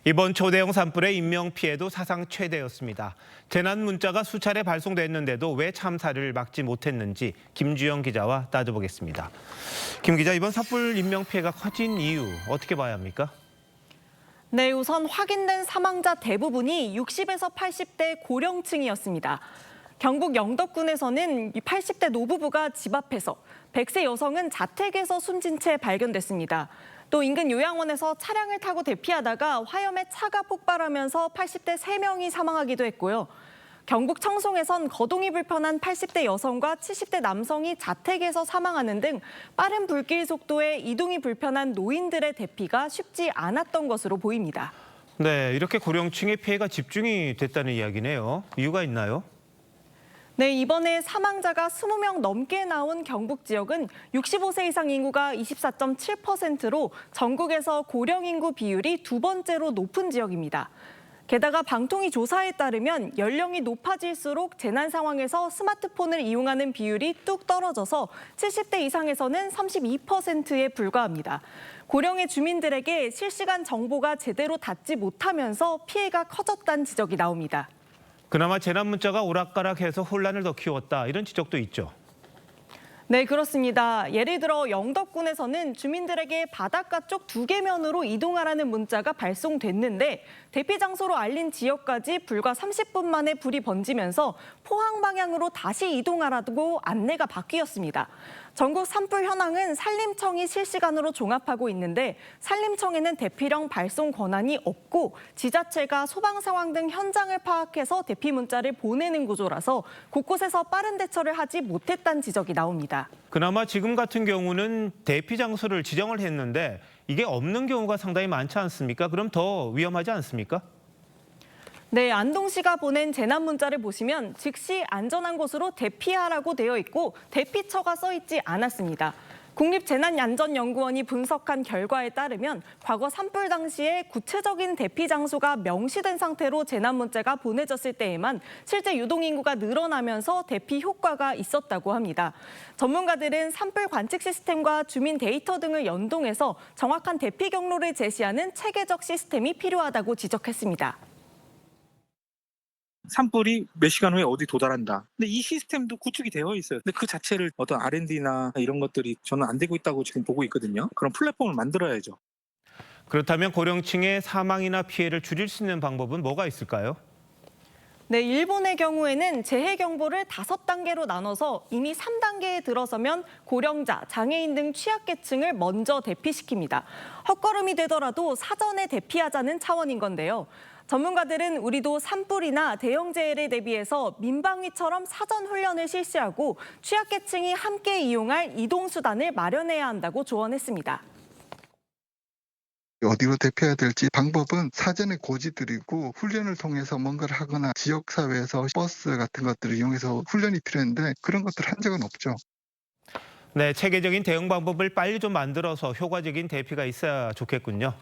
이번 초대형 산불의 인명피해도 사상 최대였습니다. 재난 문자가 수차례 발송됐는데도 왜 참사를 막지 못했는지 김주영 기자와 따져보겠습니다. 김 기자, 이번 산불 인명피해가 커진 이유 어떻게 봐야 합니까? 네, 우선 확인된 사망자 대부분이 60에서 80대 고령층이었습니다. 경북 영덕군에서는 80대 노부부가 집 앞에서, 100세 여성은 자택에서 숨진 채 발견됐습니다. 또 인근 요양원에서 차량을 타고 대피하다가 화염에 차가 폭발하면서 80대 3명이 사망하기도 했고요. 경북 청송에선 거동이 불편한 80대 여성과 70대 남성이 자택에서 사망하는 등 빠른 불길 속도에 이동이 불편한 노인들의 대피가 쉽지 않았던 것으로 보입니다. 네, 이렇게 고령층의 피해가 집중이 됐다는 이야기네요. 이유가 있나요? 네, 이번에 사망자가 20명 넘게 나온 경북 지역은 65세 이상 인구가 24.7%로 전국에서 고령 인구 비율이 두 번째로 높은 지역입니다. 게다가 방통위 조사에 따르면 연령이 높아질수록 재난 상황에서 스마트폰을 이용하는 비율이 뚝 떨어져서 70대 이상에서는 32%에 불과합니다. 고령의 주민들에게 실시간 정보가 제대로 닿지 못하면서 피해가 커졌다는 지적이 나옵니다. 그나마 재난 문자가 오락가락해서 혼란을 더 키웠다, 이런 지적도 있죠. 네, 그렇습니다. 예를 들어 영덕군에서는 주민들에게 바닷가 쪽 2개면으로 이동하라는 문자가 발송됐는데 대피 장소로 알린 지역까지 불과 30분 만에 불이 번지면서 포항 방향으로 다시 이동하라고 안내가 바뀌었습니다. 전국 산불 현황은 산림청이 실시간으로 종합하고 있는데 산림청에는 대피령 발송 권한이 없고 지자체가 소방 상황 등 현장을 파악해서 대피 문자를 보내는 구조라서 곳곳에서 빠른 대처를 하지 못했다는 지적이 나옵니다. 그나마 지금 같은 경우는 대피 장소를 지정을 했는데 이게 없는 경우가 상당히 많지 않습니까? 그럼 더 위험하지 않습니까? 네, 안동시가 보낸 재난 문자를 보시면 즉시 안전한 곳으로 대피하라고 되어 있고 대피처가 써 있지 않았습니다. 국립재난안전연구원이 분석한 결과에 따르면 과거 산불 당시에 구체적인 대피 장소가 명시된 상태로 재난 문자가 보내졌을 때에만 실제 유동 인구가 늘어나면서 대피 효과가 있었다고 합니다. 전문가들은 산불 관측 시스템과 주민 데이터 등을 연동해서 정확한 대피 경로를 제시하는 체계적 시스템이 필요하다고 지적했습니다. 산불이 몇 시간 후에 어디 도달한다. 근데 이 시스템도 구축이 되어 있어요. 근데 그 자체를 어떤 R&D나 이런 것들이 저는 안 되고 있다고 지금 보고 있거든요. 그런 플랫폼을 만들어야죠. 그렇다면 고령층의 사망이나 피해를 줄일 수 있는 방법은 뭐가 있을까요? 네, 일본의 경우에는 재해 경보를 5단계로 나눠서 이미 3단계에 들어서면 고령자, 장애인 등 취약계층을 먼저 대피시킵니다. 헛걸음이 되더라도 사전에 대피하자는 차원인 건데요. 전문가들은 우리도 산불이나 대형 재해를 대비해서 민방위처럼 사전 훈련을 실시하고 취약계층이 함께 이용할 이동수단을 마련해야 한다고 조언했습니다. 어디로 대피해야 될지 방법은 사전에 고지드리고 훈련을 통해서 뭔가를 하거나 지역사회에서 버스 같은 것들을 이용해서 훈련이 필요한데 그런 것들을 한 적은 없죠. 네, 체계적인 대응 방법을 빨리 좀 만들어서 효과적인 대피가 있어야 좋겠군요.